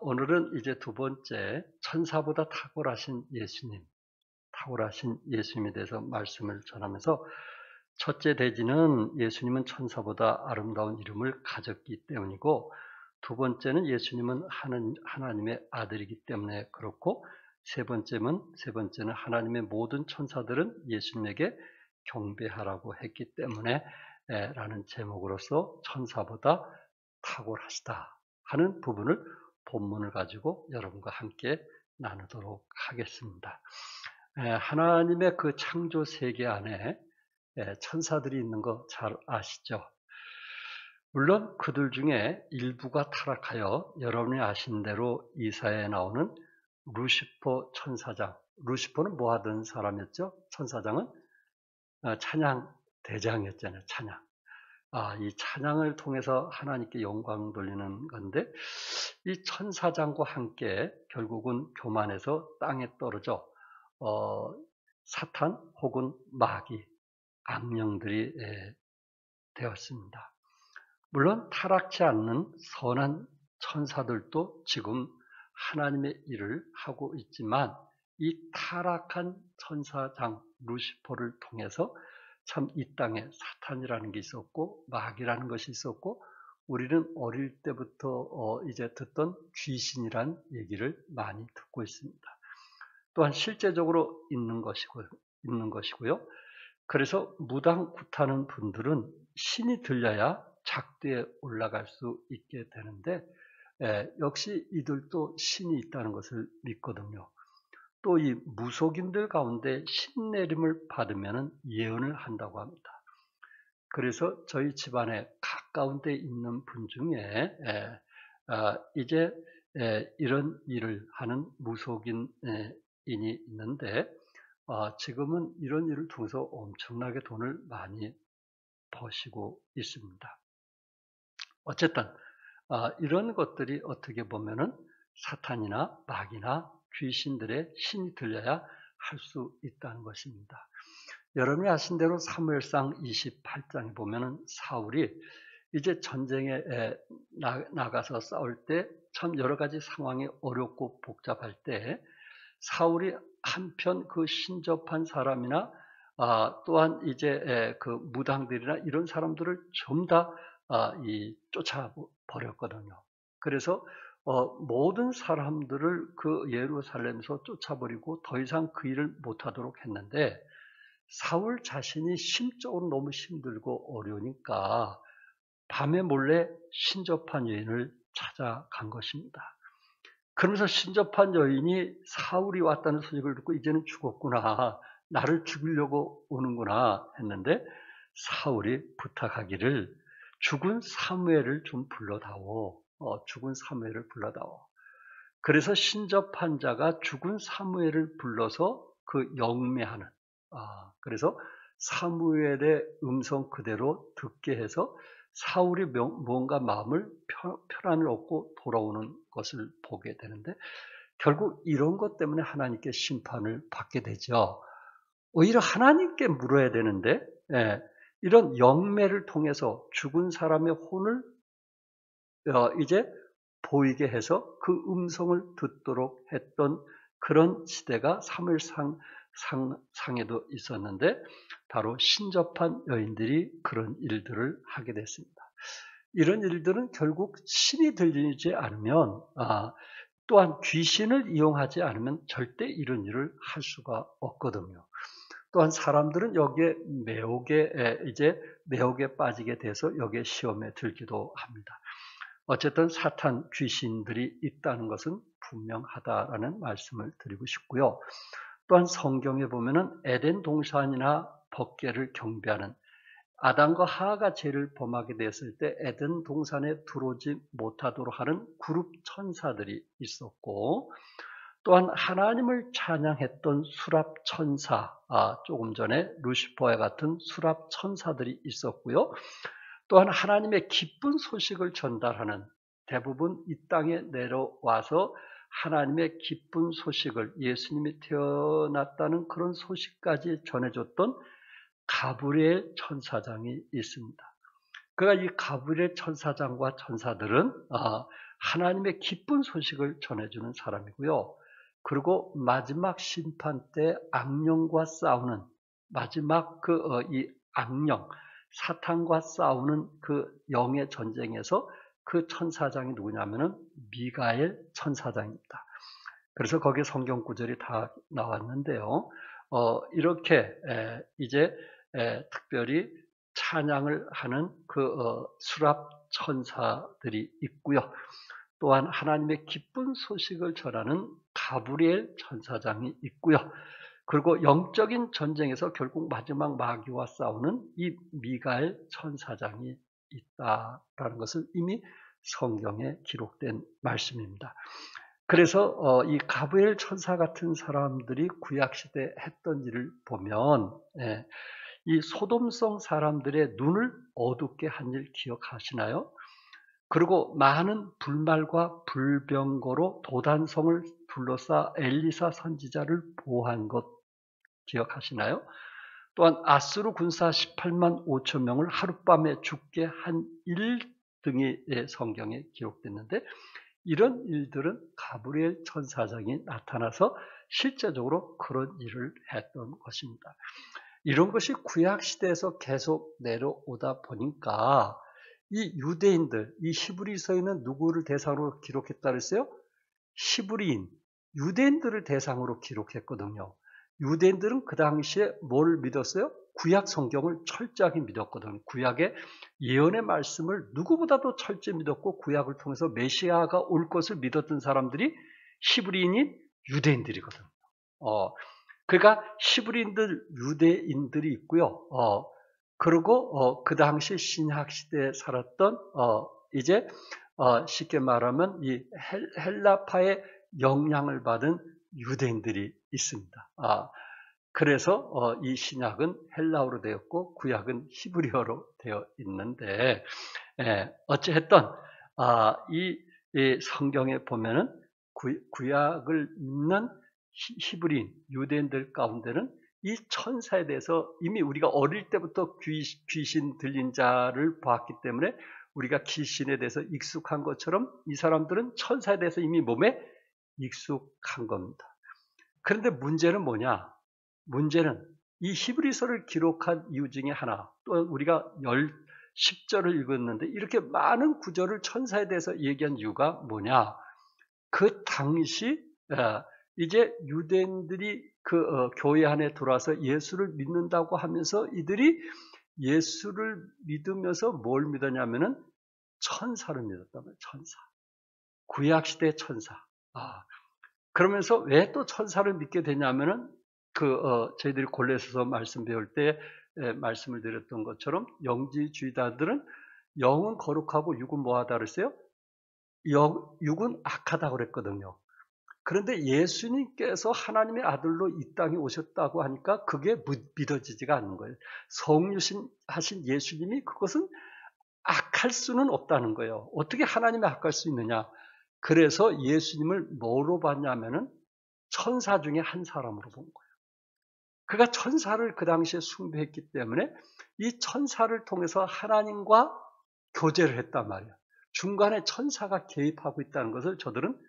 오늘은 이제 두 번째 천사보다 탁월하신 예수님에 대해서 말씀을 전하면서 첫째 대지는 예수님은 천사보다 아름다운 이름을 가졌기 때문이고 두 번째는 예수님은 하나님의 아들이기 때문에 그렇고 세 번째는 하나님의 모든 천사들은 예수님에게 경배하라고 했기 때문에 라는 제목으로서 천사보다 탁월하시다 하는 부분을 본문을 가지고 여러분과 함께 나누도록 하겠습니다. 하나님의 그 창조 세계 안에 천사들이 있는 거 잘 아시죠? 물론 그들 중에 일부가 타락하여 여러분이 아신 대로 이사야에 나오는 루시퍼 천사장, 루시퍼는 뭐 하던 사람이었죠? 천사장은 찬양 대장이었잖아요. 찬양. 이 찬양을 통해서 하나님께 영광 돌리는 건데 이 천사장과 함께 결국은 교만해서 땅에 떨어져 사탄 혹은 마귀, 악령들이 되었습니다. 물론 타락치 않는 선한 천사들도 지금 하나님의 일을 하고 있지만 이 타락한 천사장 루시퍼를 통해서 참 이 땅에 사탄이라는 게 있었고 마귀라는 것이 있었고 우리는 어릴 때부터 이제 듣던 귀신이란 얘기를 많이 듣고 있습니다. 또한 실제적으로 있는 것이고요. 그래서 무당 굿하는 분들은 신이 들려야 작두에 올라갈 수 있게 되는데 역시 이들도 신이 있다는 것을 믿거든요. 또 이 무속인들 가운데 신내림을 받으면 예언을 한다고 합니다. 그래서 저희 집안에 가까운 데 있는 분 중에 이제 이런 일을 하는 무속인이 있는데 지금은 이런 일을 통해서 엄청나게 돈을 많이 버시고 있습니다. 어쨌든 이런 것들이 어떻게 보면은 사탄이나 마귀나 귀신들의 신이 들려야 할 수 있다는 것입니다. 여러분이 아신 대로 사무엘상 28장에 보면은 사울이 이제 전쟁에 나가서 싸울 때 참 여러 가지 상황이 어렵고 복잡할 때 사울이 한편 그 신접한 사람이나 또한 이제 그 무당들이나 이런 사람들을 전부 다 쫓아 버렸거든요. 그래서 모든 사람들을 그 예루살렘에서 쫓아버리고 더 이상 그 일을 못하도록 했는데 사울 자신이 심적으로 너무 힘들고 어려우니까 밤에 몰래 신접한 여인을 찾아간 것입니다. 그러면서 신접한 여인이 사울이 왔다는 소식을 듣고 이제는 죽었구나, 나를 죽이려고 오는구나 했는데 사울이 부탁하기를 죽은 사무엘을 좀 불러다오. 죽은 사무엘을 불러다오. 그래서 신접한 자가 죽은 사무엘을 불러서 그 영매하는, 그래서 사무엘의 음성 그대로 듣게 해서 사울이 뭔가 마음을 편안을 얻고 돌아오는 것을 보게 되는데 결국 이런 것 때문에 하나님께 심판을 받게 되죠. 오히려 하나님께 물어야 되는데 이런 영매를 통해서 죽은 사람의 혼을 이제 보이게 해서 그 음성을 듣도록 했던 그런 시대가 사무엘상에도 있었는데 바로 신접한 여인들이 그런 일들을 하게 됐습니다. 이런 일들은 결국 신이 들리지 않으면 또한 귀신을 이용하지 않으면 절대 이런 일을 할 수가 없거든요. 또한 사람들은 여기에 매혹에 빠지게 돼서 여기에 시험에 들기도 합니다. 어쨌든 사탄 귀신들이 있다는 것은 분명하다라는 말씀을 드리고 싶고요. 또한 성경에 보면은 에덴 동산이나 법궤를 경배하는 아담과 하와가 죄를 범하게 됐을 때 에덴 동산에 들어오지 못하도록 하는 그룹 천사들이 있었고 또한 하나님을 찬양했던 수랍 천사, 조금 전에 루시퍼와 같은 수랍 천사들이 있었고요. 또한 하나님의 기쁜 소식을 전달하는 대부분 이 땅에 내려와서 하나님의 기쁜 소식을 예수님이 태어났다는 그런 소식까지 전해줬던 가브리엘 천사장이 있습니다. 그러니까 이 가브리엘 천사장과 천사들은 하나님의 기쁜 소식을 전해주는 사람이고요. 그리고 마지막 심판 때 악령과 싸우는 마지막 이 악령, 사탄과 싸우는 그 영의 전쟁에서 그 천사장이 누구냐면은 미가엘 천사장입니다. 그래서 거기에 성경 구절이 다 나왔는데요. 이렇게 이제 특별히 찬양을 하는 그 수랍 천사들이 있고요. 또한 하나님의 기쁜 소식을 전하는 가브리엘 천사장이 있고요. 그리고 영적인 전쟁에서 결국 마지막 마귀와 싸우는 이 미가엘 천사장이 있다라는 것을 이미 성경에 기록된 말씀입니다. 그래서 이 가브리엘 천사 같은 사람들이 구약시대에 했던 일을 보면 이 소돔성 사람들의 눈을 어둡게 한 일 기억하시나요? 그리고 많은 불말과 불병거로 도단성을 둘러싸 엘리사 선지자를 보호한 것 기억하시나요? 또한 아수르 군사 18만 5천 명을 하룻밤에 죽게 한 일 등이 성경에 기록됐는데 이런 일들은 가브리엘 천사장이 나타나서 실제적으로 그런 일을 했던 것입니다. 이런 것이 구약시대에서 계속 내려오다 보니까 이 유대인들, 이 히브리서에는 누구를 대상으로 기록했다 그랬어요? 히브리인, 유대인들을 대상으로 기록했거든요. 유대인들은 그 당시에 뭘 믿었어요? 구약 성경을 철저하게 믿었거든요. 구약의 예언의 말씀을 누구보다도 철저히 믿었고 구약을 통해서 메시아가 올 것을 믿었던 사람들이 히브리인인 유대인들이거든요. 그러니까 히브리인들, 유대인들이 있고요. 그리고 그 당시 신약 시대에 살았던 이제 쉽게 말하면 이 헬라파의 영향을 받은 유대인들이 있습니다. 그래서 이 신약은 헬라어로 되었고 구약은 히브리어로 되어 있는데 어찌했든 이 성경에 보면은 구약을 믿는 히브리인 유대인들 가운데는 이 천사에 대해서 이미 우리가 어릴 때부터 귀신 들린 자를 봤기 때문에 우리가 귀신에 대해서 익숙한 것처럼 이 사람들은 천사에 대해서 이미 몸에 익숙한 겁니다. 그런데 문제는 뭐냐? 문제는 이 히브리서를 기록한 이유 중에 하나, 또 우리가 10절을 읽었는데 이렇게 많은 구절을 천사에 대해서 얘기한 이유가 뭐냐? 그 당시 이제 유대인들이 그 교회 안에 들어와서 예수를 믿는다고 하면서 이들이 예수를 믿으면서 뭘 믿었냐면은 천사를 믿었단 말이에요. 천사. 구약시대 천사. 그러면서 왜 또 천사를 믿게 되냐면은 저희들이 골로새서 말씀 배울 때 말씀을 드렸던 것처럼 영지주의자들은 영은 거룩하고 육은 뭐하다 그랬어요? 육은 악하다고 그랬거든요. 그런데 예수님께서 하나님의 아들로 이 땅에 오셨다고 하니까 그게 믿어지지가 않는 거예요. 성육신하신 예수님이 그것은 악할 수는 없다는 거예요. 어떻게 하나님이 악할 수 있느냐? 그래서 예수님을 뭐로 봤냐면은 천사 중에 한 사람으로 본 거예요. 그가 천사를 그 당시에 숭배했기 때문에 이 천사를 통해서 하나님과 교제를 했단 말이에요. 중간에 천사가 개입하고 있다는 것을 저들은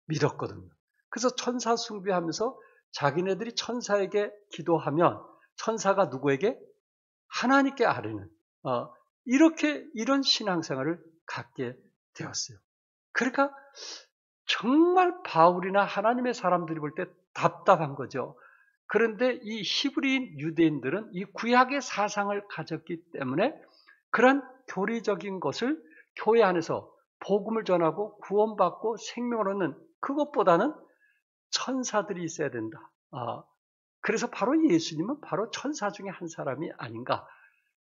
믿었거든요. 그래서 천사 숭배하면서 자기네들이 천사에게 기도하면 천사가 누구에게? 하나님께 아뢰는 이런 신앙생활을 갖게 되었어요. 그러니까 정말 바울이나 하나님의 사람들이 볼 때 답답한 거죠. 그런데 이 히브리인 유대인들은 이 구약의 사상을 가졌기 때문에 그런 교리적인 것을 교회 안에서 복음을 전하고 구원받고 생명을 얻는 그것보다는 천사들이 있어야 된다. 그래서 바로 예수님은 바로 천사 중에 한 사람이 아닌가.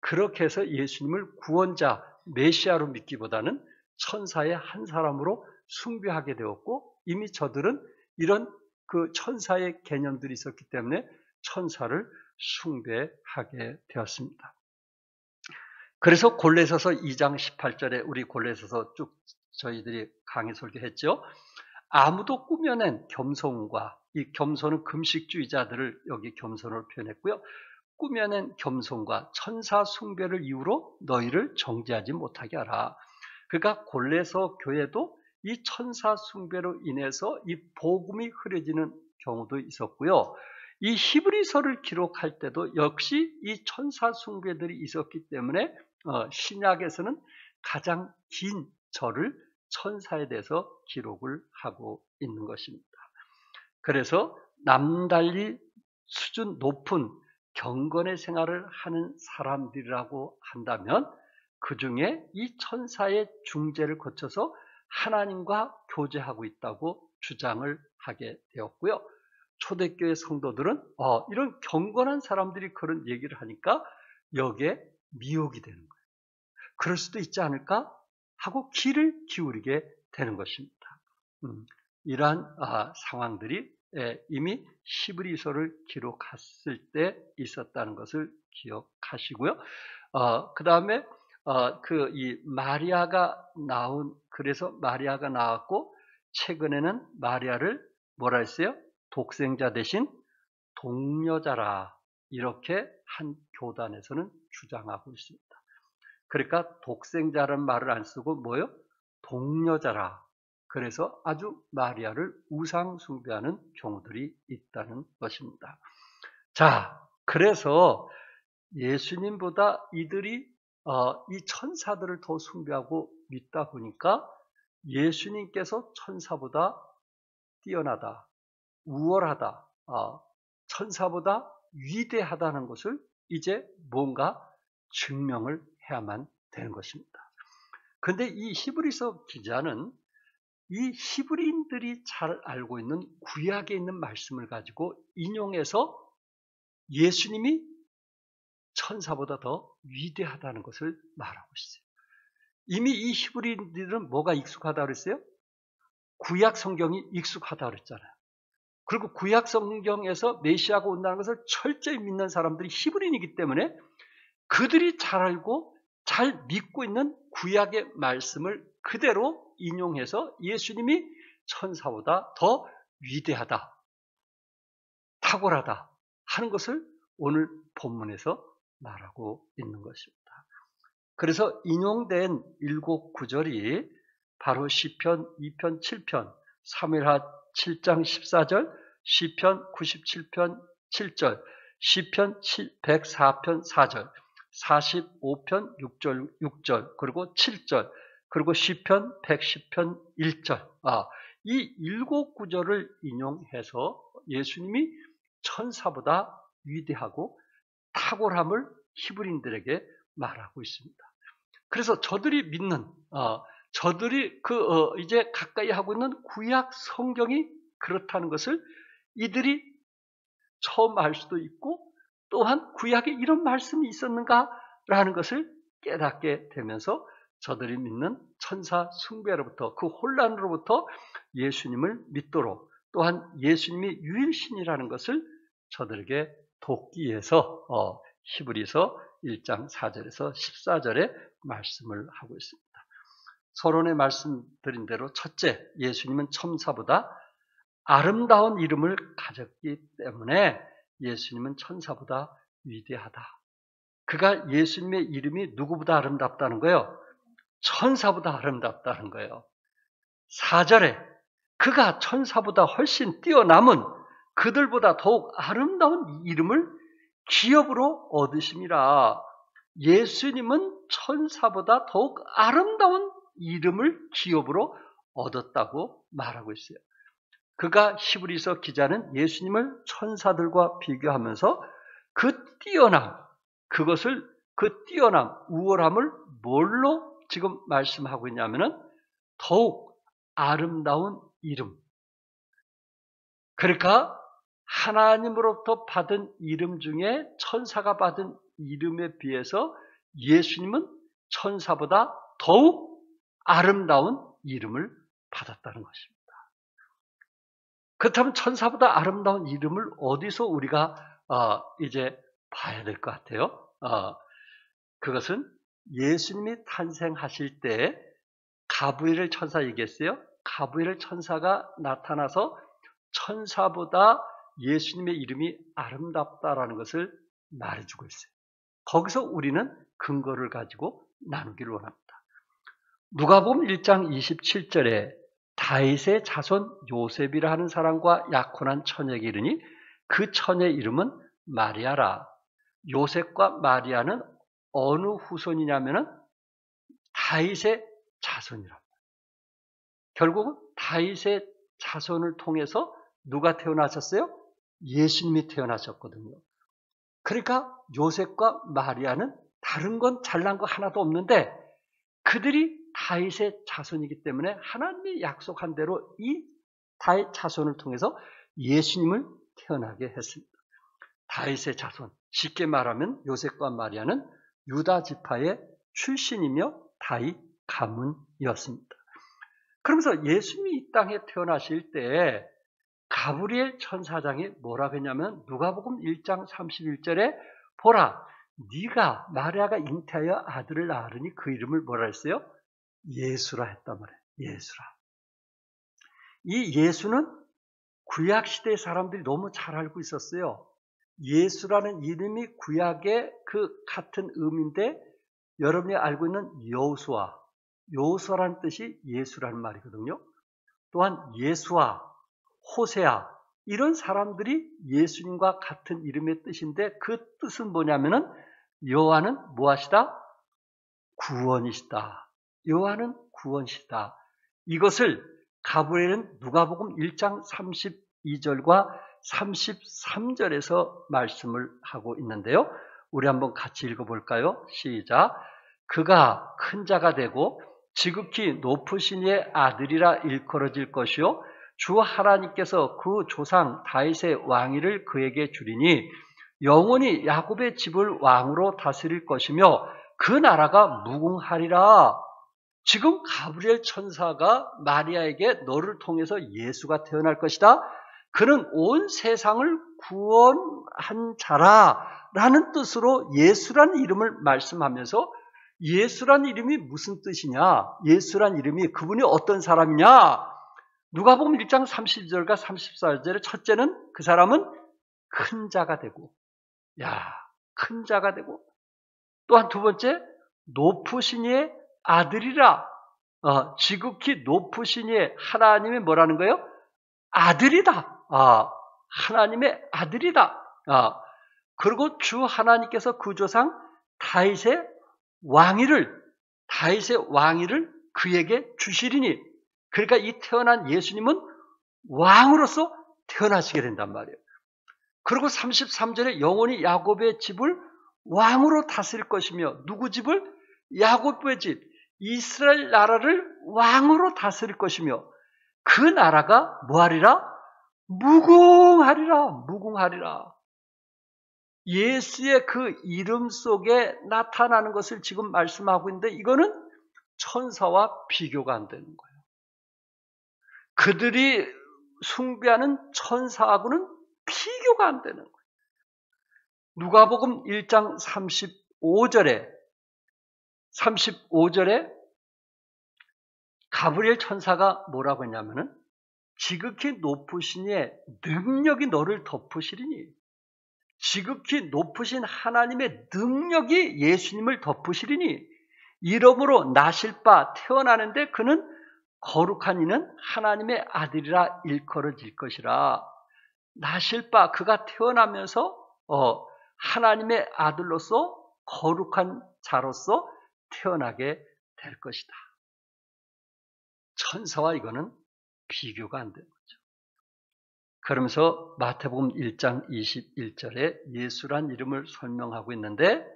그렇게 해서 예수님을 구원자, 메시아로 믿기보다는 천사의 한 사람으로 숭배하게 되었고 이미 저들은 이런 그 천사의 개념들이 있었기 때문에 천사를 숭배하게 되었습니다. 그래서 골로새서 2장 18절에 우리 골로새서 쭉 저희들이 강의 설교했죠. 아무도 꾸며낸 겸손과 이 겸손은 금식주의자들을 여기 겸손으로 표현했고요. 꾸며낸 겸손과 천사 숭배를 이유로 너희를 정죄하지 못하게 하라. 그러니까 골로새 교회도 이 천사 숭배로 인해서 이 복음이 흐려지는 경우도 있었고요. 이 히브리서를 기록할 때도 역시 이 천사 숭배들이 있었기 때문에 신약에서는 가장 긴 절을 천사에 대해서 기록을 하고 있는 것입니다. 그래서 남달리 수준 높은 경건의 생활을 하는 사람들이라고 한다면 그 중에 이 천사의 중재를 거쳐서 하나님과 교제하고 있다고 주장을 하게 되었고요. 초대교회 성도들은 이런 경건한 사람들이 그런 얘기를 하니까 여기에 미혹이 되는 거예요. 그럴 수도 있지 않을까 하고 귀를 기울이게 되는 것입니다. 이러한 상황들이 이미 히브리서를 기록했을 때 있었다는 것을 기억하시고요. 그 다음에 이 마리아가 그래서 마리아가 나왔고 최근에는 마리아를 뭐라 했어요? 독생자 대신 동여자라 이렇게 한 교단에서는 주장하고 있습니다. 그러니까 독생자라는 말을 안 쓰고 뭐요? 동여자라. 그래서 아주 마리아를 우상 숭배하는 경우들이 있다는 것입니다. 자, 그래서 예수님보다 이들이 이 천사들을 더 숭배하고 믿다 보니까 예수님께서 천사보다 뛰어나다, 우월하다, 천사보다 위대하다는 것을 이제 뭔가 증명을 해야만 되는 것입니다. 그런데 이 히브리서 기자는 이 히브리인들이 잘 알고 있는 구약에 있는 말씀을 가지고 인용해서 예수님이 천사보다 더 위대하다는 것을 말하고 있어요. 이미 이 히브리인들은 뭐가 익숙하다고 그랬어요? 구약 성경이 익숙하다고 그랬잖아요. 그리고 구약 성경에서 메시아가 온다는 것을 철저히 믿는 사람들이 히브리인이기 때문에 그들이 잘 알고 잘 믿고 있는 구약의 말씀을 그대로 인용해서 예수님이 천사보다 더 위대하다, 탁월하다 하는 것을 오늘 본문에서 말하고 있는 것입니다. 그래서 인용된 7구절이 바로 시편 2편 7편, 사무엘하 7장 14절, 시편 97편 7절, 시편 104편 4절, 45편 6절, 그리고 7절, 그리고 시편 110편 1절. 이 7구절을 인용해서 예수님이 천사보다 위대하고 탁월함을 히브리인들에게 말하고 있습니다. 그래서 저들이 믿는, 저들이 이제 가까이 하고 있는 구약 성경이 그렇다는 것을 이들이 처음 알 수도 있고 또한 구약에 이런 말씀이 있었는가라는 것을 깨닫게 되면서 저들이 믿는 천사 숭배로부터 그 혼란으로부터 예수님을 믿도록 또한 예수님이 유일신이라는 것을 저들에게 돕기 위해서 히브리서 1장 4절에서 14절에 말씀을 하고 있습니다. 서론에 말씀드린 대로 첫째, 예수님은 천사보다 아름다운 이름을 가졌기 때문에 예수님은 천사보다 위대하다. 그가 예수님의 이름이 누구보다 아름답다는 거예요? 천사보다 아름답다는 거예요. 4절에 그가 천사보다 훨씬 뛰어남은 그들보다 더욱 아름다운 이름을 기업으로 얻으심이라. 예수님은 천사보다 더욱 아름다운 이름을 기업으로 얻었다고 말하고 있어요. 그가 히브리서 기자는 예수님을 천사들과 비교하면서 그 뛰어남, 그 뛰어남, 우월함을 뭘로 지금 말씀하고 있냐면은 더욱 아름다운 이름. 그러니까 하나님으로부터 받은 이름 중에 천사가 받은 이름에 비해서 예수님은 천사보다 더욱 아름다운 이름을 받았다는 것입니다. 그렇다면 천사보다 아름다운 이름을 어디서 우리가 이제 봐야 될 것 같아요? 그것은 예수님이 탄생하실 때 가브리엘 천사 얘기했어요. 가브리엘 천사가 나타나서 천사보다 예수님의 이름이 아름답다라는 것을 말해주고 있어요. 거기서 우리는 근거를 가지고 나누기를 원합니다. 누가복음 1장 27절에 다윗의 자손 요셉이라 하는 사람과 약혼한 처녀에게 이르니 그 처녀의 이름은 마리아라. 요셉과 마리아는 어느 후손이냐면은 다윗의 자손이랍니다. 결국은 다윗의 자손을 통해서 누가 태어나셨어요? 예수님이 태어나셨거든요. 그러니까 요셉과 마리아는 다른 건 잘난 거 하나도 없는데 그들이 다윗의 자손이기 때문에 하나님이 약속한 대로 이 다윗 자손을 통해서 예수님을 태어나게 했습니다. 다윗의 자손, 쉽게 말하면 요셉과 마리아는 유다 지파의 출신이며 다윗 가문이었습니다. 그러면서 예수님이 이 땅에 태어나실 때 가브리엘 천사장이 뭐라고 했냐면 누가복음 1장 31절에 보라, 네가 마리아가 잉태하여 아들을 낳으니 그 이름을 뭐라 했어요? 예수라 했단 말이에요. 예수라. 이 예수는 구약시대 사람들이 너무 잘 알고 있었어요. 예수라는 이름이 구약의 그 같은 의미인데 여러분이 알고 있는 여호수아라는 뜻이 예수라는 말이거든요. 또한 예수아, 호세아 이런 사람들이 예수님과 같은 이름의 뜻인데 그 뜻은 뭐냐면은 여호와는 무엇이다? 구원이시다. 여호와는 구원이시다. 이것을 가브리엘은 누가복음 1장 32절과 33절에서 말씀을 하고 있는데요. 우리 한번 같이 읽어볼까요? 시작. 그가 큰 자가 되고 지극히 높으신 이의 아들이라 일컬어질 것이요 주 하나님께서 그 조상 다윗의 왕위를 그에게 주리니 영원히 야곱의 집을 왕으로 다스릴 것이며 그 나라가 무궁하리라. 지금 가브리엘 천사가 마리아에게 너를 통해서 예수가 태어날 것이다. 그는 온 세상을 구원한 자라라는 뜻으로 예수라는 이름을 말씀하면서 예수라는 이름이 무슨 뜻이냐? 예수라는 이름이 그분이 어떤 사람이냐? 누가복음 1장 32절과 34절에 첫째는 그 사람은 큰 자가 되고 큰 자가 되고 또한 두 번째 높으신 이의 아들이라 지극히 높으신 이의 하나님의 뭐라는 거예요? 아들이다. 하나님의 아들이다. 그리고 주 하나님께서 그 조상 다윗의 왕위를 그에게 주시리니 그러니까 이 태어난 예수님은 왕으로서 태어나시게 된단 말이에요. 그리고 33절에 영원히 야곱의 집을 왕으로 다스릴 것이며 누구 집을? 야곱의 집, 이스라엘 나라를 왕으로 다스릴 것이며 그 나라가 뭐하리라? 무궁하리라. 예수의 그 이름 속에 나타나는 것을 지금 말씀하고 있는데 이거는 천사와 비교가 안 되는 거예요. 그들이 숭배하는 천사하고는 비교가 안 되는 거예요. 누가복음 1장 35절에 가브리엘 천사가 뭐라고 했냐면은 지극히 높으신 이의 능력이 너를 덮으시리니 지극히 높으신 하나님의 능력이 예수님을 덮으시리니 이러므로 나실 바 태어나는데 그는 거룩한 이는 하나님의 아들이라 일컬어질 것이라. 나실 바 그가 태어나면서 하나님의 아들로서 거룩한 자로서 태어나게 될 것이다. 천사와 이거는 비교가 안 되는 거죠. 그러면서 마태복음 1장 21절에 예수란 이름을 설명하고 있는데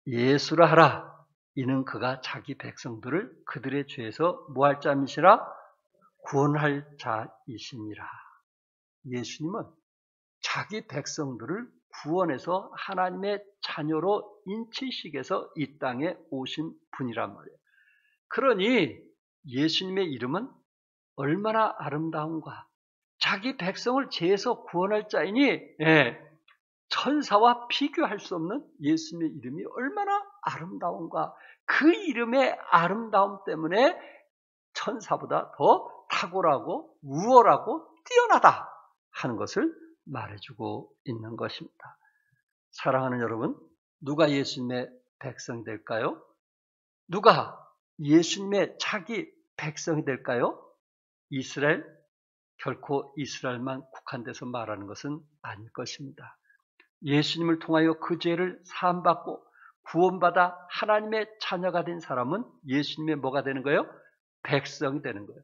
예수라 하라. 이는 그가 자기 백성들을 그들의 죄에서 뭐할 자이시라? 구원할 자이시니라. 예수님은 자기 백성들을 구원해서 하나님의 자녀로 인치시켜서 이 땅에 오신 분이란 말이에요. 그러니 예수님의 이름은 얼마나 아름다운가. 자기 백성을 죄에서 구원할 자이니 천사와 비교할 수 없는 예수님의 이름이 얼마나 아름다운가. 그 이름의 아름다움 때문에 천사보다 더 탁월하고 우월하고 뛰어나다 하는 것을 말해주고 있는 것입니다. 사랑하는 여러분, 누가 예수님의 백성이 될까요? 누가 예수님의 자기 백성이 될까요? 이스라엘? 결코 이스라엘만 국한돼서 말하는 것은 아닐 것입니다. 예수님을 통하여 그 죄를 사함받고 구원받아 하나님의 자녀가 된 사람은 예수님의 뭐가 되는 거예요? 백성이 되는 거예요.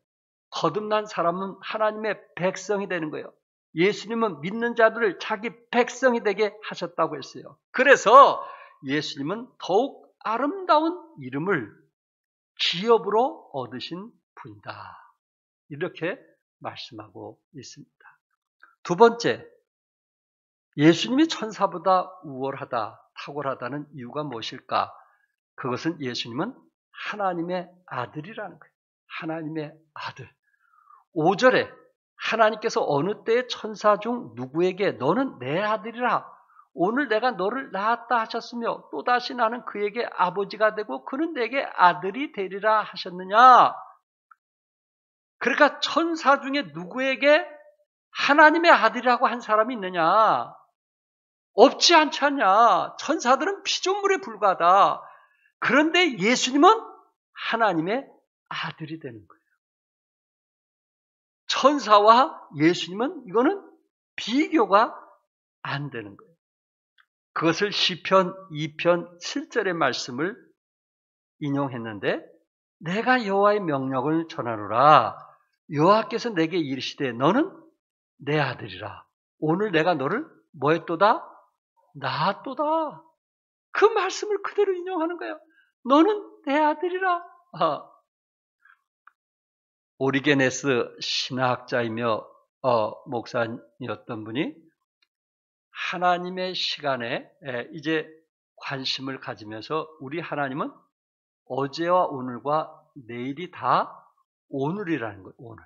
거듭난 사람은 하나님의 백성이 되는 거예요. 예수님은 믿는 자들을 자기 백성이 되게 하셨다고 했어요. 그래서 예수님은 더욱 아름다운 이름을 기업으로 얻으신 분이다. 이렇게 말씀하고 있습니다. 두 번째, 예수님이 천사보다 우월하다, 탁월하다는 이유가 무엇일까? 그것은 예수님은 하나님의 아들이라는 거예요. 하나님의 아들. 5절에 하나님께서 어느 때에 천사 중 누구에게 너는 내 아들이라 오늘 내가 너를 낳았다 하셨으며 또다시 나는 그에게 아버지가 되고 그는 내게 아들이 되리라 하셨느냐? 그러니까 천사 중에 누구에게 하나님의 아들이라고 한 사람이 있느냐? 없지 않지 않냐? 천사들은 피조물에 불과하다. 그런데 예수님은 하나님의 아들이 되는 거예요. 천사와 예수님은 이거는 비교가 안 되는 거예요. 그것을 시편 2편 7절의 말씀을 인용했는데 내가 여호와의 명령을 전하노라. 여호와께서 내게 이르시되 너는 내 아들이라. 오늘 내가 너를 뭐 했도다? 낳았도다. 그 말씀을 그대로 인용하는 거예요. 너는 내 아들이라. 오리게네스 신학자이며 목사였던 분이 하나님의 시간에 이제 관심을 가지면서 우리 하나님은 어제와 오늘과 내일이 다 오늘이라는 거예요. 오늘.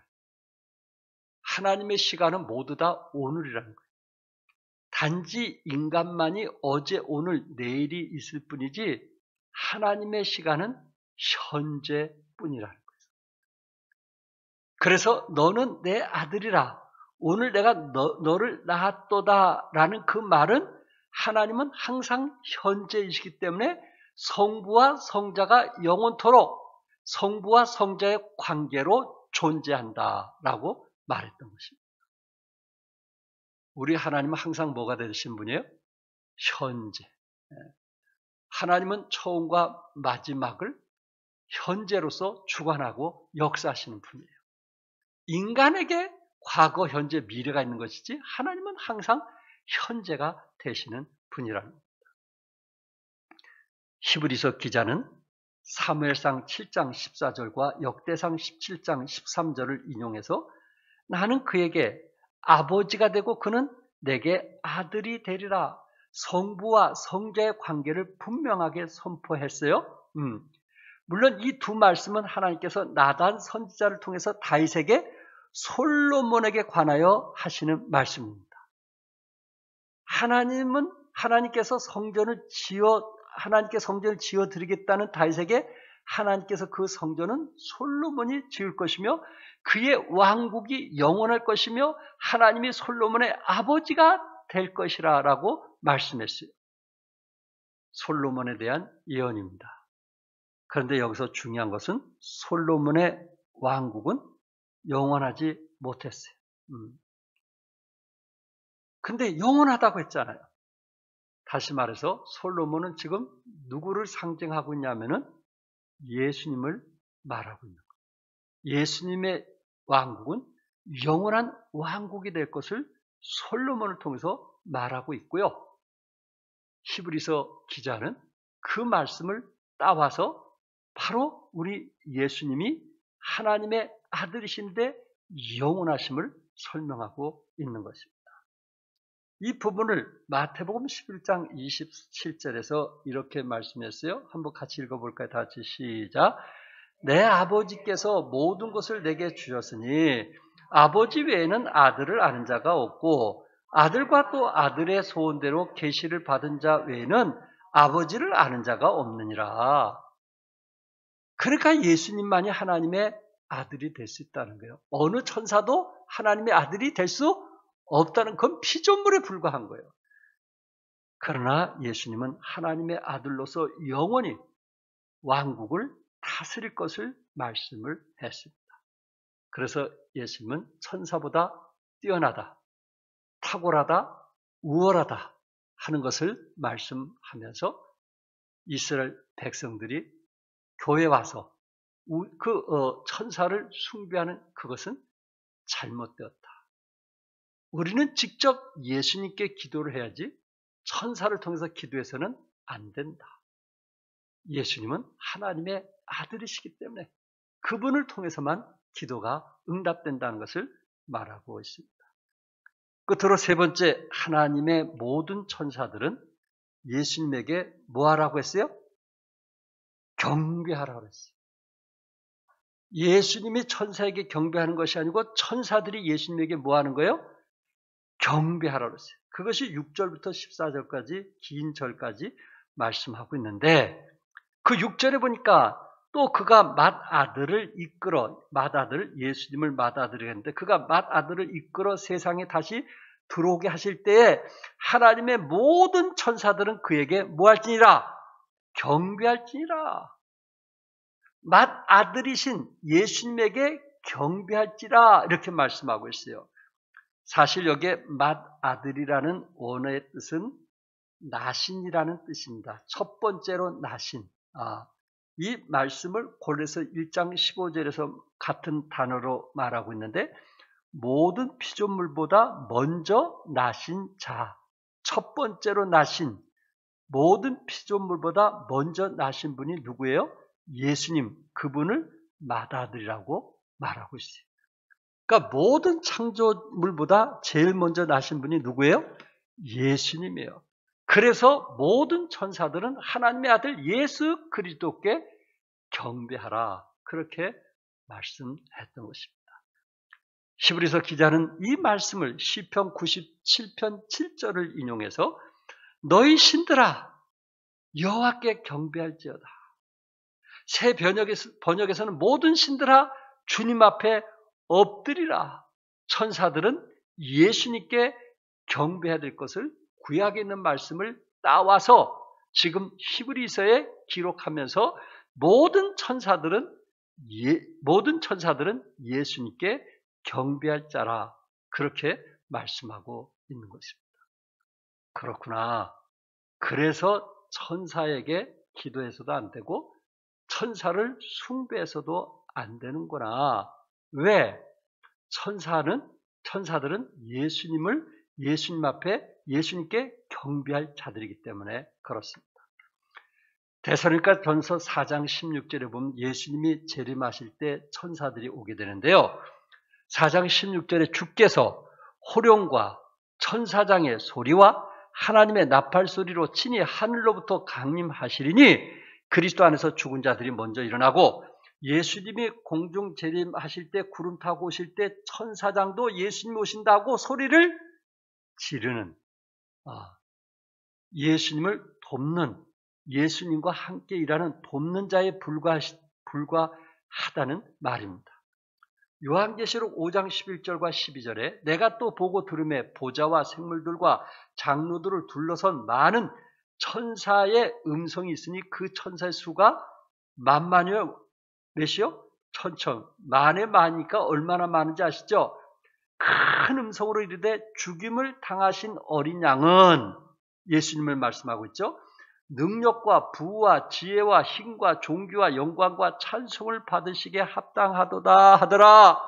하나님의 시간은 모두 다 오늘이라는 거예요. 단지 인간만이 어제, 오늘, 내일이 있을 뿐이지 하나님의 시간은 현재뿐이라는 거예요. 그래서 너는 내 아들이라. 오늘 내가 너를 낳았도다 라는 그 말은 하나님은 항상 현재이시기 때문에 성부와 성자가 영원토록 성부와 성자의 관계로 존재한다라고 말했던 것입니다. 우리 하나님은 항상 뭐가 되신 분이에요? 현재. 하나님은 처음과 마지막을 현재로서 주관하고 역사하시는 분이에요. 인간에게 과거, 현재, 미래가 있는 것이지 하나님은 항상 현재가 되시는 분이라는 겁니다. 히브리서 기자는 사무엘상 7장 14절과 역대상 17장 13절을 인용해서 나는 그에게 아버지가 되고 그는 내게 아들이 되리라. 성부와 성자의 관계를 분명하게 선포했어요. 물론 이 두 말씀은 하나님께서 나단 선지자를 통해서 다윗에게 솔로몬에게 관하여 하시는 말씀입니다. 하나님께서 성전을 지어 드리겠다는 다윗에게 하나님께서 그 성전은 솔로몬이 지을 것이며 그의 왕국이 영원할 것이며 하나님이 솔로몬의 아버지가 될 것이라고 말씀했어요. 솔로몬에 대한 예언입니다. 그런데 여기서 중요한 것은 솔로몬의 왕국은 영원하지 못했어요. 근데 영원하다고 했잖아요. 다시 말해서 솔로몬은 지금 누구를 상징하고 있냐면은 예수님을 말하고 있는 거예요. 예수님의 왕국은 영원한 왕국이 될 것을 솔로몬을 통해서 말하고 있고요. 히브리서 기자는 그 말씀을 따와서 바로 우리 예수님이 하나님의 아들이신데 영원하심을 설명하고 있는 것입니다. 이 부분을 마태복음 11장 27절에서 이렇게 말씀했어요. 한번 같이 읽어볼까요? 다 같이 시작. 내 아버지께서 모든 것을 내게 주셨으니 아버지 외에는 아들을 아는 자가 없고 아들과 또 아들의 소원대로 계시를 받은 자 외에는 아버지를 아는 자가 없느니라. 그러니까 예수님만이 하나님의 아들이 될 수 있다는 거예요. 어느 천사도 하나님의 아들이 될 수 없다는 건 피조물에 불과한 거예요. 그러나 예수님은 하나님의 아들로서 영원히 왕국을 다스릴 것을 말씀을 했습니다. 그래서 예수님은 천사보다 뛰어나다, 탁월하다, 우월하다 하는 것을 말씀하면서 이스라엘 백성들이 교회에 와서 천사를 숭배하는 그것은 잘못되었다. 우리는 직접 예수님께 기도를 해야지 천사를 통해서 기도해서는 안 된다. 예수님은 하나님의 아들이시기 때문에 그분을 통해서만 기도가 응답된다는 것을 말하고 있습니다. 끝으로 세 번째, 하나님의 모든 천사들은 예수님에게 뭐 하라고 했어요? 경배하라고 했어요. 예수님이 천사에게 경배하는 것이 아니고 천사들이 예수님에게 뭐 하는 거예요? 경배하라고 했어요. 그것이 6절부터 14절까지 긴 절까지 말씀하고 있는데 그 6절에 보니까 또 그가 맏아들을 이끌어, 맏아들, 예수님을 맏아들이 했는데 그가 맏아들을 이끌어 세상에 다시 들어오게 하실 때에 하나님의 모든 천사들은 그에게 뭐 할지니라? 경배할지니라. 맏아들이신 예수님에게 경배할지라 이렇게 말씀하고 있어요. 사실 여기에 맏아들이라는 원어의 뜻은 나신이라는 뜻입니다. 첫 번째로 나신. 이 말씀을 골로새 1장 15절에서 같은 단어로 말하고 있는데 모든 피조물보다 먼저 나신 자, 첫 번째로 나신 모든 피조물보다 먼저 나신 분이 누구예요? 예수님, 그분을 맏아들이라고 말하고 있어요. 그러니까 모든 창조물보다 제일 먼저 나신 분이 누구예요? 예수님이에요. 그래서 모든 천사들은 하나님의 아들 예수 그리스도께 경배하라. 그렇게 말씀했던 것입니다. 히브리서 기자는 이 말씀을 시편 97편 7절을 인용해서 너희 신들아 여호와께 경배할지어다. 새 번역에서는 모든 신들아 주님 앞에 엎드리라. 천사들은 예수님께 경배해야 될 것을 구약에 있는 말씀을 따와서 지금 히브리서에 기록하면서 모든 천사들은 예수님께 경배할 자라 그렇게 말씀하고 있는 것입니다. 그렇구나. 그래서 천사에게 기도해서도 안 되고 천사를 숭배해서도 안 되는구나. 왜? 천사들은 예수님 앞에 예수님께 경배할 자들이기 때문에 그렇습니다. 데살로니가전서 4장 16절에 보면 예수님이 재림하실 때 천사들이 오게 되는데요. 4장 16절에 주께서 호령과 천사장의 소리와 하나님의 나팔 소리로 친히 하늘로부터 강림하시리니 그리스도 안에서 죽은 자들이 먼저 일어나고 예수님이 공중 재림하실 때 구름 타고 오실 때 천사장도 예수님 오신다고 소리를 지르는 예수님을 돕는 예수님과 함께 일하는 돕는 자에 불과하다는 말입니다. 요한계시록 5장 11절과 12절에 내가 또 보고 들음에 보좌와 생물들과 장로들을 둘러선 많은 천사의 음성이 있으니 그 천사의 수가 만만이요. 몇이요? 천천. 만에 많으니까 얼마나 많은지 아시죠? 큰 음성으로 이르되 죽임을 당하신 어린 양은 예수님을 말씀하고 있죠. 능력과 부와 지혜와 힘과 존귀와 영광과 찬송을 받으시기에 합당하도다 하더라.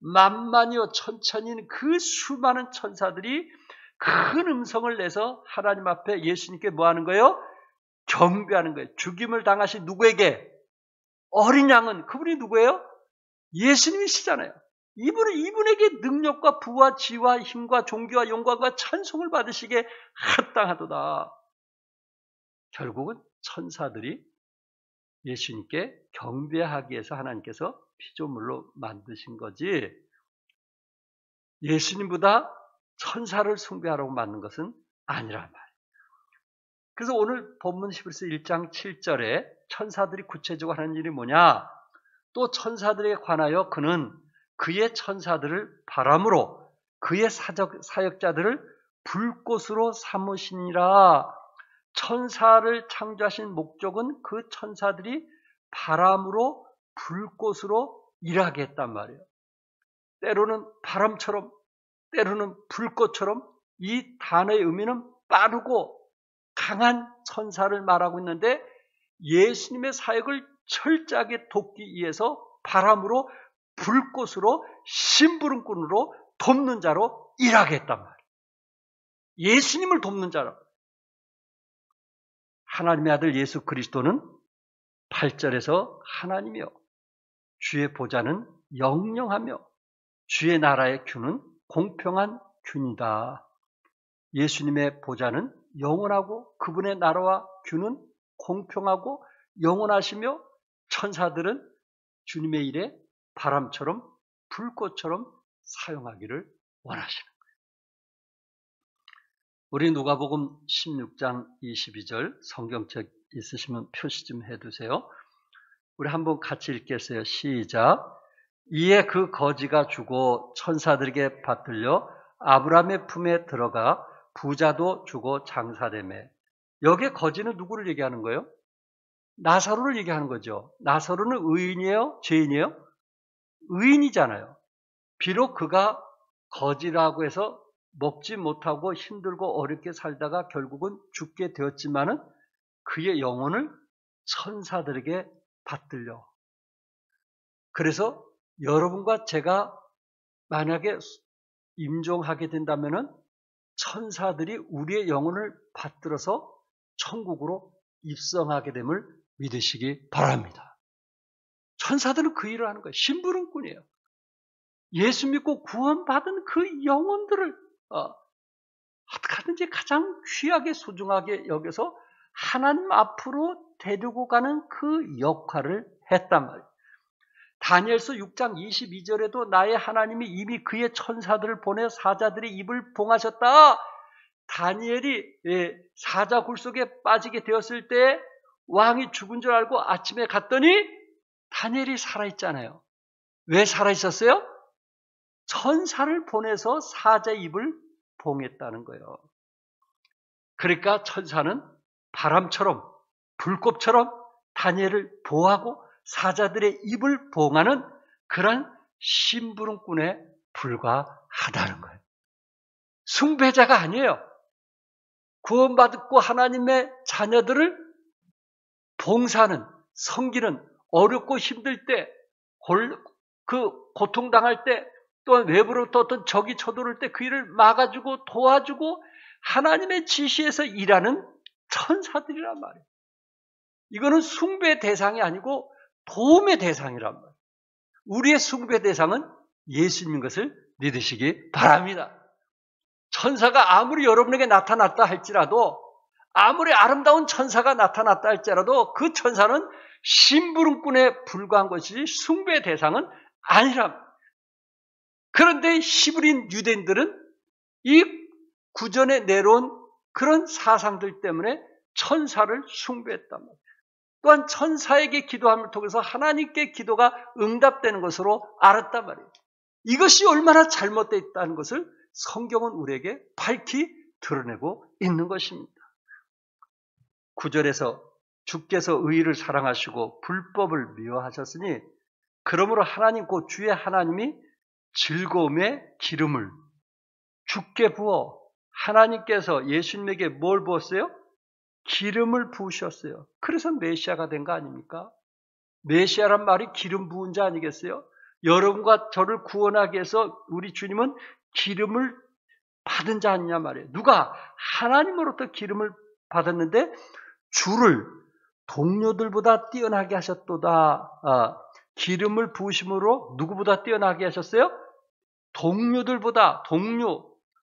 만만이요 천천인 그 수많은 천사들이 큰 음성을 내서 하나님 앞에 예수님께 뭐 하는 거예요? 경배하는 거예요. 죽임을 당하신 누구에게? 어린 양은 그분이 누구예요? 예수님이시잖아요. 이분에게 능력과 부와 지혜와 힘과 존귀와 영광과 찬송을 받으시기에 합당하도다. 결국은 천사들이 예수님께 경배하기 위해서 하나님께서 피조물로 만드신 거지 예수님보다 천사를 숭배하라고 만든 것은 아니란 말이에요. 그래서 오늘 본문 히브리서 1장 7절에 천사들이 구체적으로 하는 일이 뭐냐? 또 천사들에 관하여 그는 그의 천사들을 바람으로 그의 사역자들을 불꽃으로 삼으시니라. 천사를 창조하신 목적은 그 천사들이 바람으로 불꽃으로 일하게 했단 말이에요. 때로는 바람처럼, 때로는 불꽃처럼. 이 단어의 의미는 빠르고 강한 천사를 말하고 있는데, 예수님의 사역을 철저하게 돕기 위해서 바람으로 불꽃으로 심부름꾼으로 돕는 자로 일하게 했단 말이에요. 예수님을 돕는 자로. 하나님의 아들 예수 그리스도는 8절에서 하나님이요 주의 보좌는 영영하며 주의 나라의 균은 공평한 균이다. 예수님의 보좌는 영원하고 그분의 나라와 균은 공평하고 영원하시며, 천사들은 주님의 일에 바람처럼 불꽃처럼 사용하기를 원하시는 거예요. 우리 누가복음 16장 22절 성경책 있으시면 표시 좀 해두세요. 우리 한번 같이 읽겠어요. 시작. 이에 그 거지가 죽어 천사들에게 받들려 아브라함의 품에 들어가 부자도 죽어 장사되매. 여기에 거지는 누구를 얘기하는 거예요? 나사로를 얘기하는 거죠. 나사로는 의인이에요? 죄인이에요? 의인이잖아요. 비록 그가 거지라고 해서 먹지 못하고 힘들고 어렵게 살다가 결국은 죽게 되었지만은 그의 영혼을 천사들에게 받들려. 그래서 여러분과 제가 만약에 임종하게 된다면은 천사들이 우리의 영혼을 받들어서 천국으로 입성하게 됨을 믿으시기 바랍니다. 천사들은 그 일을 하는 거예요. 심부름꾼이에요. 예수 믿고 구원받은 그 영혼들을 어떻게 하든지 가장 귀하게 소중하게 여겨서 하나님 앞으로 데리고 가는 그 역할을 했단 말이에요. 다니엘서 6장 22절에도 나의 하나님이 이미 그의 천사들을 보내 사자들의 입을 봉하셨다. 다니엘이 사자 굴 속에 빠지게 되었을 때 왕이 죽은 줄 알고 아침에 갔더니 다니엘이 살아있잖아요. 왜 살아있었어요? 천사를 보내서 사자의 입을 봉했다는 거예요. 그러니까 천사는 바람처럼 불꽃처럼 다니엘을 보호하고 사자들의 입을 봉하는 그런 심부름꾼에 불과하다는 거예요. 숭배자가 아니에요. 구원받고 하나님의 자녀들을 봉사하는, 섬기는, 어렵고 힘들 때, 그 고통당할 때, 또한 외부로부터 어떤 적이 쳐들어올 때 그 일을 막아주고 도와주고 하나님의 지시에서 일하는 천사들이란 말이에요. 이거는 숭배 대상이 아니고 도움의 대상이란 말이에요. 우리의 숭배 대상은 예수님인 것을 믿으시기 바랍니다. 천사가 아무리 여러분에게 나타났다 할지라도, 아무리 아름다운 천사가 나타났다 할지라도 그 천사는 심부름꾼에 불과한 것이지 숭배 대상은 아니랍니다. 그런데 히브리인 유대인들은 이 구전에 내려온 그런 사상들 때문에 천사를 숭배했단 말이에요. 또한 천사에게 기도함을 통해서 하나님께 기도가 응답되는 것으로 알았단 말이에요. 이것이 얼마나 잘못되어 있다는 것을 성경은 우리에게 밝히 드러내고 있는 것입니다. 9절에서 주께서 의를 사랑하시고 불법을 미워하셨으니 그러므로 하나님 곧 주의 하나님이 즐거움의 기름을 주께 부어, 하나님께서 예수님에게 뭘 부었어요? 기름을 부으셨어요. 그래서 메시아가 된 거 아닙니까? 메시아란 말이 기름 부은 자 아니겠어요? 여러분과 저를 구원하기 위해서 우리 주님은 기름을 받은 자 아니냐 말이에요. 누가? 하나님으로부터 기름을 받았는데 주를 동료들보다 뛰어나게 하셨도다. 기름을 부으심으로 누구보다 뛰어나게 하셨어요? 동료들보다,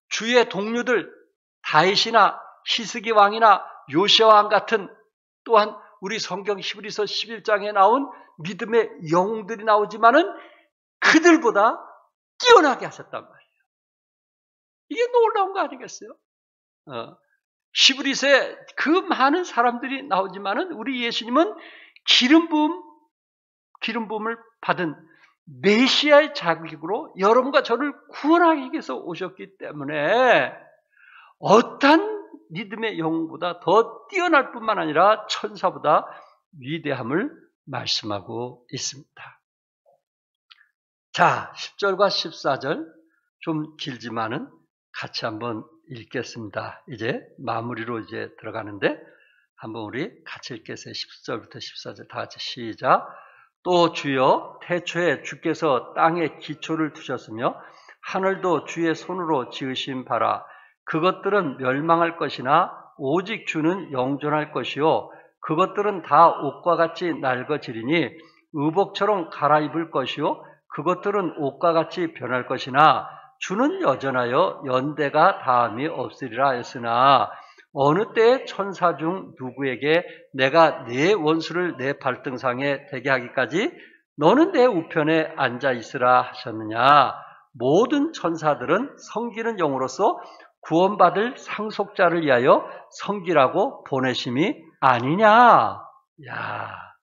주의 동료들, 다윗이나 히스기 왕이나 요시아 왕 같은, 또한 우리 성경 히브리서 11장에 나온 믿음의 영웅들이 나오지만은 그들보다 뛰어나게 하셨단 말이에요. 이게 놀라운 거 아니겠어요? 히브리서에 그 많은 사람들이 나오지만은 우리 예수님은 기름 부음을 받은 메시아의 자격으로 여러분과 저를 구원하기 위해서 오셨기 때문에 어떤 믿음의 영웅보다 더 뛰어날 뿐만 아니라 천사보다 위대함을 말씀하고 있습니다. 자, 10절과 14절 좀 길지만은 같이 한번 읽겠습니다. 이제 마무리로 이제 들어가는데 한번 우리 같이 읽겠어요. 10절부터 14절 다 같이 시작. 또 주여 태초에 주께서 땅에 기초를 두셨으며 하늘도 주의 손으로 지으신 바라. 그것들은 멸망할 것이나 오직 주는 영존할 것이요 그것들은 다 옷과 같이 낡아지리니 의복처럼 갈아입을 것이요 그것들은 옷과 같이 변할 것이나 주는 여전하여 연대가 다함이 없으리라 했으나 어느 때에 천사 중 누구에게 내가 네 원수를 내 발등상에 대게 하기까지 너는 내 우편에 앉아 있으라 하셨느냐. 모든 천사들은 섬기는 영으로서 구원받을 상속자를 위하여 섬기라고 보내심이 아니냐. 야,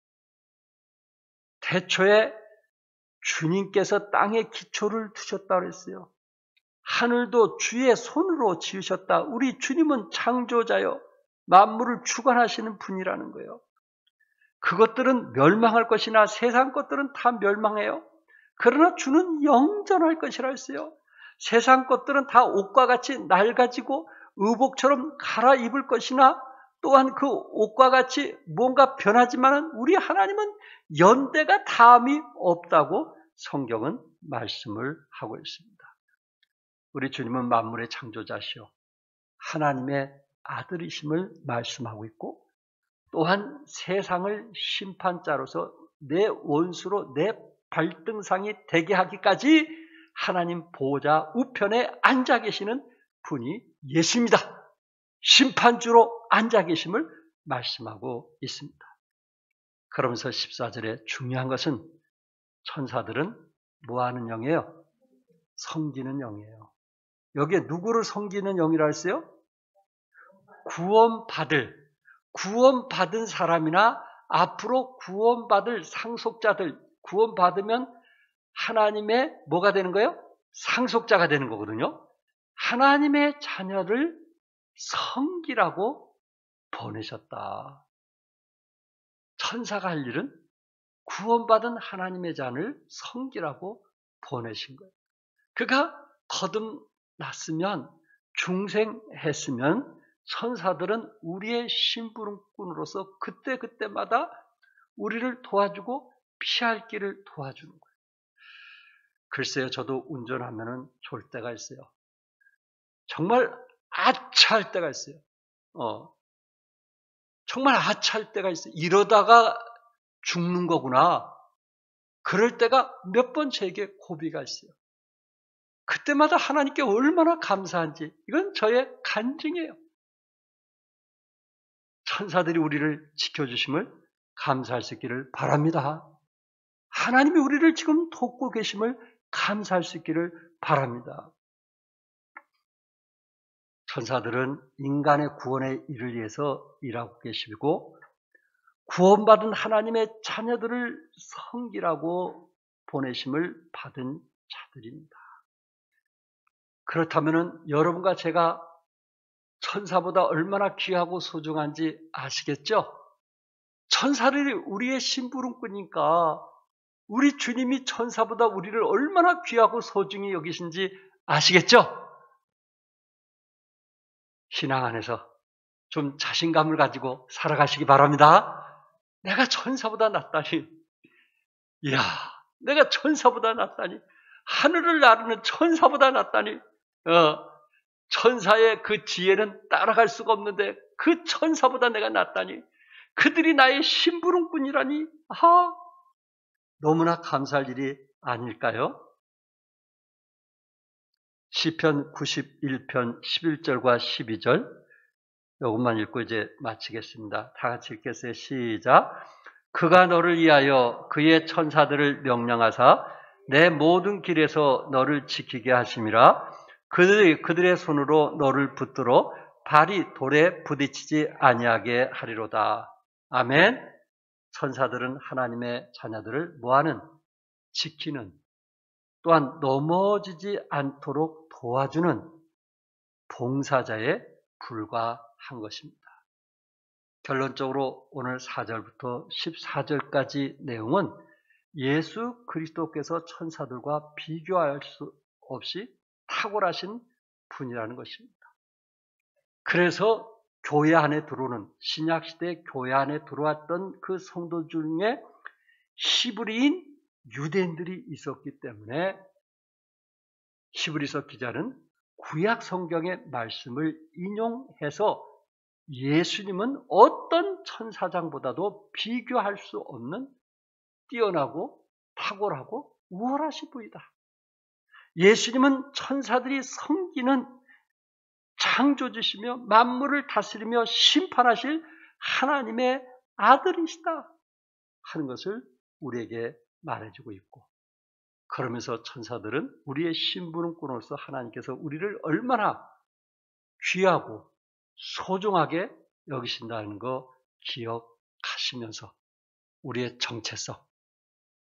태초에 주님께서 땅에 기초를 두셨다 그랬어요. 하늘도 주의 손으로 지으셨다. 우리 주님은 창조자요. 만물을 주관하시는 분이라는 거예요. 그것들은 멸망할 것이나 세상 것들은 다 멸망해요. 그러나 주는 영전할 것이라 했어요. 세상 것들은 다 옷과 같이 낡아지고 의복처럼 갈아입을 것이나 또한 그 옷과 같이 뭔가 변하지만 우리 하나님은 연대가 다함이 없다고 성경은 말씀을 하고 있습니다. 우리 주님은 만물의 창조자시오. 하나님의 아들이심을 말씀하고 있고 또한 세상을 심판자로서 내 원수로 내 발등상이 되게 하기까지 하나님 보호자 우편에 앉아 계시는 분이 예수입니다. 심판주로 앉아 계심을 말씀하고 있습니다. 그러면서 14절에 중요한 것은 천사들은 뭐하는 영이에요? 섬기는 영이에요. 여기에 누구를 섬기는 영이라 했어요? 구원받은 사람이나 앞으로 구원받을 상속자들, 구원받으면 하나님의 뭐가 되는 거예요? 상속자가 되는 거거든요. 하나님의 자녀를 섬기라고 보내셨다. 천사가 할 일은 구원받은 하나님의 자녀를 섬기라고 보내신 거예요. 그가 거듭났으면 중생했으면 천사들은 우리의 심부름꾼으로서 그때그때마다 우리를 도와주고 피할 길을 도와주는 거예요. 글쎄요, 저도 운전하면은 졸 때가 있어요. 정말 아차할 때가 있어요. 정말 아차할 때가 있어요. 이러다가 죽는 거구나. 그럴 때가 몇 번 제게 고비가 있어요. 그때마다 하나님께 얼마나 감사한지 이건 저의 간증이에요. 천사들이 우리를 지켜주심을 감사할 수 있기를 바랍니다. 하나님이 우리를 지금 돕고 계심을 감사할 수 있기를 바랍니다. 천사들은 인간의 구원의 일을 위해서 일하고 계시고 구원받은 하나님의 자녀들을 섬기라고 보내심을 받은 자들입니다. 그렇다면 여러분과 제가 천사보다 얼마나 귀하고 소중한지 아시겠죠? 천사들이 우리의 심부름꾼이니까 우리 주님이 천사보다 우리를 얼마나 귀하고 소중히 여기신지 아시겠죠? 신앙 안에서 좀 자신감을 가지고 살아가시기 바랍니다. 내가 천사보다 낫다니. 이야, 내가 천사보다 낫다니. 하늘을 나르는 천사보다 낫다니. 천사의 그 지혜는 따라갈 수가 없는데 그 천사보다 내가 낫다니. 그들이 나의 심부름꾼이라니. 너무나 감사할 일이 아닐까요? 시편 91편 11절과 12절 이것만 읽고 이제 마치겠습니다. 다 같이 읽겠어요. 시작. 그가 너를 위하여 그의 천사들을 명령하사 내 모든 길에서 너를 지키게 하심이라. 그들의 손으로 너를 붙들어 발이 돌에 부딪히지 아니하게 하리로다. 아멘. 천사들은 하나님의 자녀들을 뭐하는? 지키는, 또한 넘어지지 않도록 도와주는 봉사자의 불과한 것입니다. 결론적으로 오늘 4절부터 14절까지 내용은 예수 그리스도께서 천사들과 비교할 수 없이 탁월하신 분이라는 것입니다. 그래서 교회 안에 들어오는, 신약시대 교회 안에 들어왔던 그 성도 중에 히브리인 유대인들이 있었기 때문에 히브리서 기자는 구약 성경의 말씀을 인용해서 예수님은 어떤 천사장보다도 비교할 수 없는 뛰어나고 탁월하고 우월하신 분이다. 예수님은 천사들이 섬기는 창조주시며 만물을 다스리며 심판하실 하나님의 아들이시다 하는 것을 우리에게 말해주고 있고, 그러면서 천사들은 우리의 신분으로서 하나님께서 우리를 얼마나 귀하고 소중하게 여기신다는 거 기억하시면서 우리의 정체성,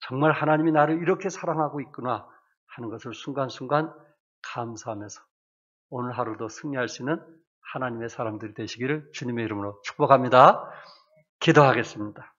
정말 하나님이 나를 이렇게 사랑하고 있구나 하는 것을 순간순간 감사하면서 오늘 하루도 승리할 수 있는 하나님의 사람들이 되시기를 주님의 이름으로 축복합니다. 기도하겠습니다.